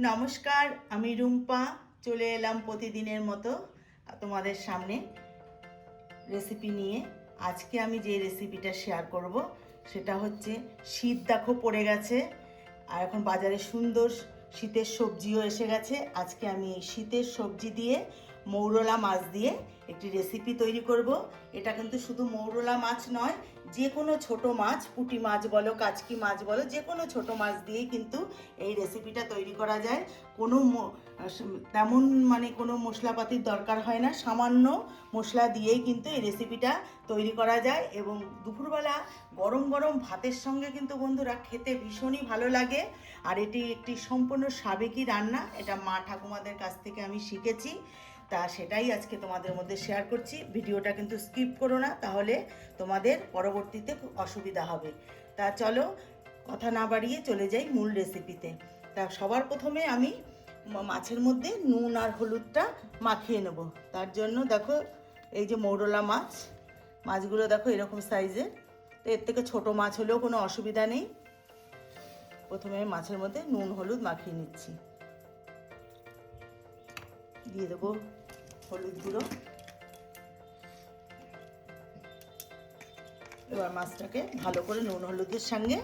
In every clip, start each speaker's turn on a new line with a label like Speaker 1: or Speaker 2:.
Speaker 1: নমস্কার, আমি রুম্পা চলে এলাম প্রতিদিনের মতো তোমাদের সামনে রেসিপি নিয়ে। আজকে আমি যে রেসিপিটা শেয়ার করব সেটা হচ্ছে শীত দেখো পড়ে গেছে আর এখন বাজারে সুন্দর শীতের সবজিও এসে গেছে। আজকে আমি এই শীতের সবজি দিয়ে মৌরলা মাছ দিয়ে একটি রেসিপি তৈরি করব। এটা কিন্তু শুধু মৌরলা মাছ নয়, যে কোনো ছোট মাছ, পুঁটি মাছ বলো, কাচকি মাছ বলো, যে কোনো ছোট মাছ দিয়েই কিন্তু এই রেসিপিটা তৈরি করা যায়। কোনো তেমন কোনো মশলাপাতির দরকার হয় না, সামান্য মশলা দিয়েই কিন্তু এই রেসিপিটা তৈরি করা যায় এবং দুপুরবেলা গরম গরম ভাতের সঙ্গে কিন্তু বন্ধুরা খেতে ভীষণই ভালো লাগে। আর এটি একটি সম্পূর্ণ সাবেকি রান্না, এটা মা ঠাকুমাদের কাছ থেকে আমি শিখেছি, তা সেটাই আজকে তোমাদের মধ্যে শেয়ার করছি। ভিডিওটা কিন্তু স্কিপ করো না, তাহলে তোমাদের পরবর্তীতে খুব অসুবিধা হবে। তা চলো কথা না বাড়িয়ে চলে যাই মূল রেসিপিতে। তা সবার প্রথমে আমি মাছের মধ্যে নুন আর হলুদটা মাখিয়ে নেব। তার জন্য দেখো এই যে মৌরলা মাছগুলো দেখো এরকম সাইজের, তো এর থেকে ছোট মাছ হলেও কোনো অসুবিধা নেই। প্রথমে মাছের মধ্যে নুন হলুদ মাখিয়ে নিচ্ছি, দিয়ে দেবো হলুদ গুঁড়ো। এবার মাছটাকে ভালো করে নুন হলুদের সঙ্গে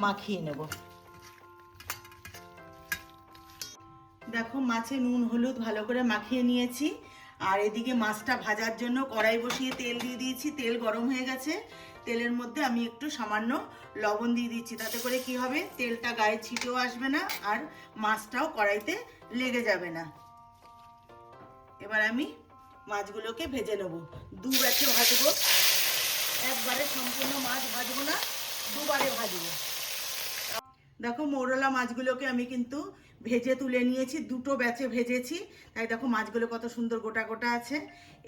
Speaker 1: মাখিয়ে নেব। দেখো মাছে নুন হলুদ ভালো করে মাখিয়ে নিয়েছি। আর এদিকে মাছটা ভাজার জন্য কড়াই বসিয়ে তেল দিয়ে দিয়েছি। তেল গরম হয়ে গেছে, তেলের মধ্যে আমি একটু সামান্য লবণ দিয়ে দিচ্ছি। তাতে করে কি হবে, তেলটা গায়ে ছিটেও আসবে না আর মাছটাও কড়াইতে লেগে যাবে না। এবার আমি মাছগুলোকে ভেজে নেব, দু ব্যাচে ভাজবো। একবারে সম্পূর্ণ মাছ ভাজবো না, দুবারে ভাজবো। দেখো মৌরলা মাছগুলোকে আমি কিন্তু ভেজে তুলে নিয়েছি, দুটো ব্যাচে ভেজেছি, তাই দেখো মাছগুলো কত সুন্দর গোটা গোটা আছে।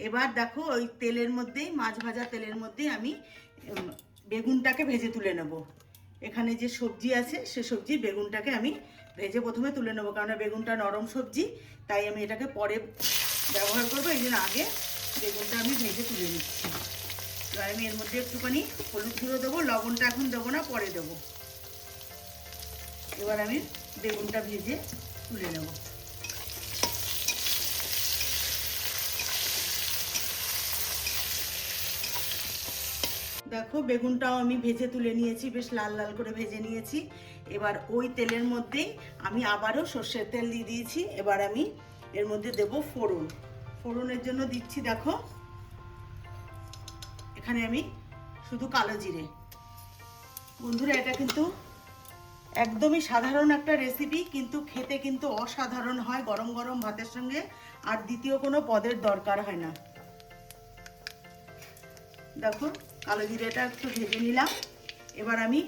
Speaker 1: এবার দেখো ওই তেলের মধ্যেই, মাছ ভাজা তেলের মধ্যেই আমি বেগুনটাকে ভেজে তুলে নেব। এখানে যে সবজি আছে সে সবজি বেগুনটাকে আমি ভেজে প্রথমে তুলে নেবো, কারণ বেগুনটা নরম সবজি, তাই আমি এটাকে পরে ব্যবহার করবো, এই জন্য আগে বেগুনটা আমি ভেজে তুলে নিচ্ছি। এবার আমি এর মধ্যে একটুখানি হলুদ গুঁড়ো দেবো, লবণটা এখন দেবো না, পরে দেবো। এবার আমি বেগুনটা ভেজে তুলে নেব। দেখো বেগুনটাও আমি ভেজে তুলে নিয়েছি, বেশ লাল লাল করে ভেজে নিয়েছি। এবার ওই তেলের মধ্যেই আমি আবারও সর্ষের তেল দিয়ে দিয়েছি। এবার আমি এর মধ্যে দেব ফোড়ন। ফোড়নের জন্য দিচ্ছি দেখো এখানে আমি শুধু কালো জিরে। বন্ধুরা এটা কিন্তু একদমই সাধারণ একটা রেসিপি, কিন্তু খেতে কিন্তু অসাধারণ হয় গরম গরম ভাতের সঙ্গে, আর দ্বিতীয় কোনো পদের দরকার হয় না। দেখো কালো জিরেটা একটু ভেজে নিলাম। এবার আমি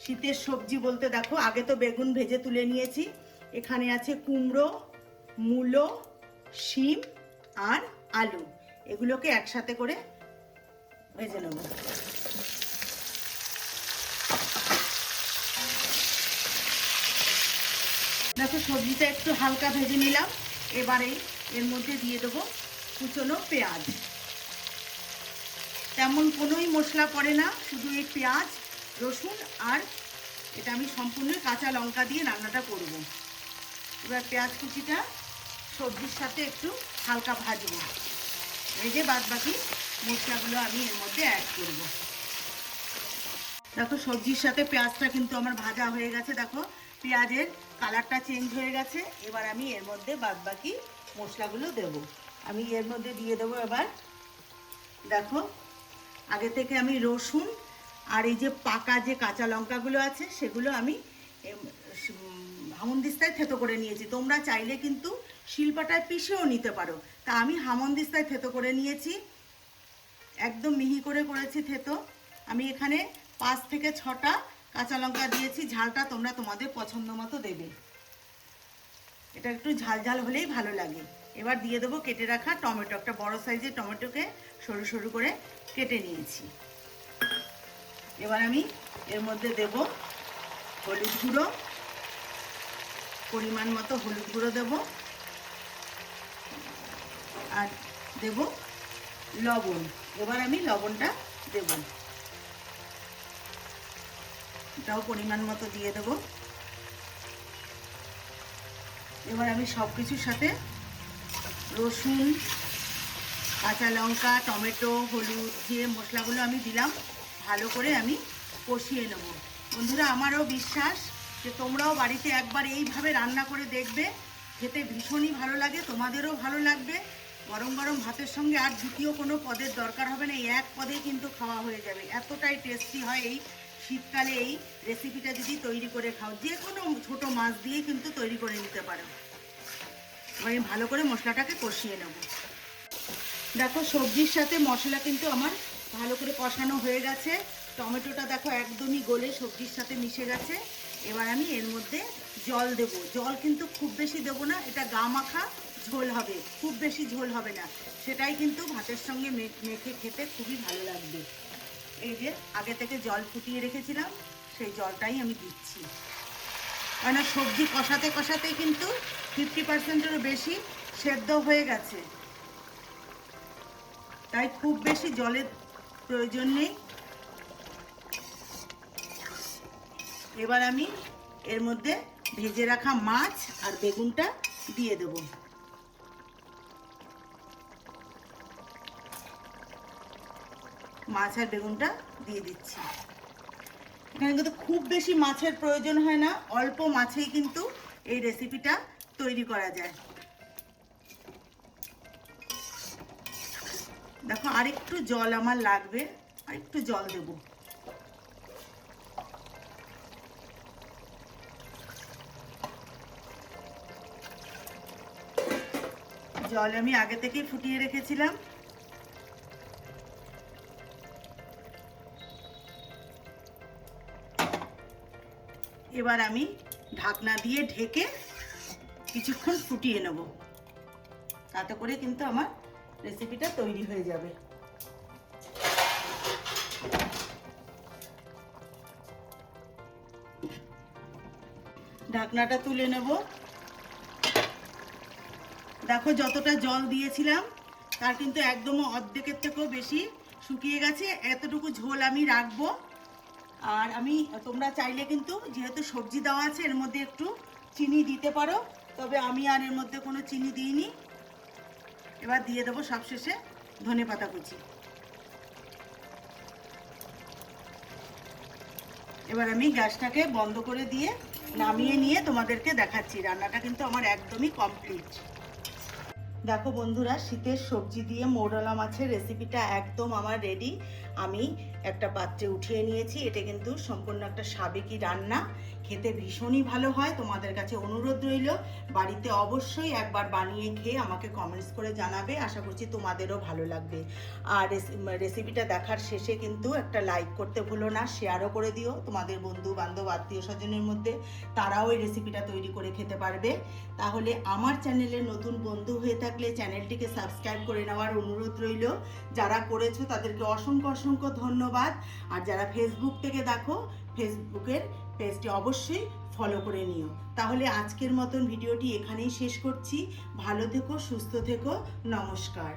Speaker 1: শীতের সবজি বলতে দেখো আগে তো বেগুন ভেজে তুলে নিয়েছি, এখানে আছে কুমড়ো, মূলো, শিম আর আলু, এগুলোকে একসাথে করে ভেজে নেব। দেখো সবজিটা একটু হালকা ভেজে নিলাম। এবারে এর মধ্যে দিয়ে দেবো কুচনো পেঁয়াজ। তেমন কোনোই মশলা পড়ে না, শুধু এই পেঁয়াজ, রসুন আর এটা আমি সম্পূর্ণ কাঁচা লঙ্কা দিয়ে রান্নাটা করব। এবার পেঁয়াজ কুচিটা সবজির সাথে একটু হালকা ভাজবো, ভেজে বাদ বাকি মশলাগুলো আমি এর মধ্যে অ্যাড করব। দেখো সবজির সাথে পেঁয়াজটা কিন্তু আমার ভাজা হয়ে গেছে, দেখো পেঁয়াজের কালারটা চেঞ্জ হয়ে গেছে। এবার আমি এর মধ্যে বাদ বাকি মশলাগুলো দেব। আমি এর মধ্যে দিয়ে দেবো এবার দেখো আগে থেকে আমি রসুন আর এই যে পাকা যে কাঁচা লঙ্কাগুলো আছে সেগুলো আমি হামনদিস্তায় থেতো করে নিয়েছি। তোমরা চাইলে কিন্তু শিলপাটায় পিষেও নিতে পারো, তা আমি হামনদিস্তায় থেতো করে নিয়েছি, একদম মিহি করে করেছি থেতো। আমি এখানে 5 থেকে 6টা কাঁচা লঙ্কা দিয়েছি, ঝালটা তোমরা তোমাদের পছন্দ মতো দেবে, এটা একটু ঝাল ঝাল হলেই ভালো লাগে। এবার দিয়ে দেবো কেটে রাখা টমেটো, একটা বড় সাইজের টমেটোকে সরু সরু করে কেটে নিয়েছি। এবার আমি এর মধ্যে দেব হলুদ গুঁড়ো, পরিমাণ মতো হলুদ গুঁড়ো দেব, আর দেব লবণ। এবার আমি লবণটা দেব, এটাও পরিমাণ মতো দিয়ে দেব। এবার আমি সব কিছুর সাথে রসুন, কাঁচা লঙ্কা, টমেটো, হলুদ দিয়ে মশলাগুলো আমি দিলাম, ভালো করে আমি কষিয়ে নেব। বন্ধুরা, আমারও বিশ্বাস যে তোমরাও বাড়িতে একবার এইভাবে রান্না করে দেখবে, খেতে ভীষণই ভালো লাগে, তোমাদেরও ভালো লাগবে। গরম গরম ভাতের সঙ্গে আর দ্বিতীয় কোনো পদের দরকার হবে না, এই এক পদেই কিন্তু খাওয়া হয়ে যাবে। এতটাই টেস্টি হয় এই শীতকালে এই রেসিপিটা যদি তৈরি করে খাও। যে কোনো ছোটো মাছ দিয়ে কিন্তু তৈরি করে নিতে পারো। এবার আমি ভালো করে মশলাটাকে কষিয়ে নেব। দেখো, সবজির সাথে মশলা কিন্তু আমার ভালো করে কষানো হয়ে গেছে। টমেটোটা দেখো একদমই গলে সবজির সাথে মিশে গেছে। এবার আমি এর মধ্যে জল দেব। জল কিন্তু খুব বেশি দেবো না, এটা গা মাখা ঝোল হবে, খুব বেশি ঝোল হবে না। সেটাই কিন্তু ভাতের সঙ্গে মেখে খেতে খুবই ভালো লাগবে। এই যে আগে থেকে জল ফুটিয়ে রেখেছিলাম, সেই জলটাই আমি দিচ্ছি। কেননা সবজি কষাতে কষাতেই কিন্তু 50%-এরও বেশি সেদ্ধ হয়ে গেছে, তাই খুব বেশি জলের প্রয়োজন নেই। এবার আমি এর মধ্যে ভেজে রাখা মাছ আর বেগুনটা দিয়ে দেব। মাছ আর বেগুনটা দিয়ে দিচ্ছি। এখানে কিন্তু খুব বেশি মাছের প্রয়োজন হয় না, অল্প মাছেই কিন্তু এই রেসিপিটা তৈরি করা যায়। দেখো, আরেকটু জল আমার লাগবে, আরেকটু জল দেব। জল আমি আগে থেকেই ফুটিয়ে রেখেছিলাম। এবার আমি ঢাকনা দিয়ে ঢেকে কিছুক্ষণ ফুটিয়ে নেব, তাতে করে কিন্তু আমার রেসিপিটা তৈরি হয়ে যাবে। ঢাকনাটা তুলে নেব। দেখো, যতটা জল দিয়েছিলাম তার কিন্তু একদম অর্ধেকের থেকেও বেশি শুকিয়ে গেছে। এতটুকু ঝোল আমি রাখবো। আর তোমরা চাইলে কিন্তু, যেহেতু সবজি দেওয়া আছে, এর মধ্যে একটু চিনি দিতে পারো, তবে আমি আর এর মধ্যে কোনো চিনি দিইনি। এবার দিয়ে দেবো সবশেষে ধনেপাতা কুচি। এবার আমি গ্যাসটাকে বন্ধ করে দিয়ে নামিয়ে নিয়ে তোমাদেরকে দেখাচ্ছি। রান্নাটা কিন্তু আমার একদমই কমপ্লিট। দেখো বন্ধুরা, শীতের সবজি দিয়ে মৌরলা মাছের রেসিপিটা একদম আমার রেডি। আমি একটা পাত্রে উঠিয়ে নিয়েছি। এটা কিন্তু সম্পূর্ণ একটা সাবেকি রান্না, খেতে ভীষণই ভালো হয়। তোমাদের কাছে অনুরোধ রইল, বাড়িতে অবশ্যই একবার বানিয়ে খেয়ে আমাকে কমেন্টস করে জানাবে। আশা করছি তোমাদেরও ভালো লাগবে। আর রেসিপিটা দেখার শেষে কিন্তু একটা লাইক করতে ভুলো না, শেয়ারও করে দিও তোমাদের বন্ধু বান্ধব আত্মীয় স্বজনের মধ্যে, তারাও এই রেসিপিটা তৈরি করে খেতে পারবে। তাহলে আমার চ্যানেলের নতুন বন্ধু হয়ে থাকলে চ্যানেলটিকে সাবস্ক্রাইব করে নেওয়ার অনুরোধ রইল। যারা করেছো তাদেরকে অসংখ্য অসংখ্য ধন্যবাদ। আর যারা ফেসবুক থেকে দেখো, ফেসবুকের পেজটি অবশ্যই ফলো করে নিও। তাহলে আজকের মতন ভিডিওটি এখানেই শেষ করছি। ভালো থেকো, সুস্থ থেকো, নমস্কার।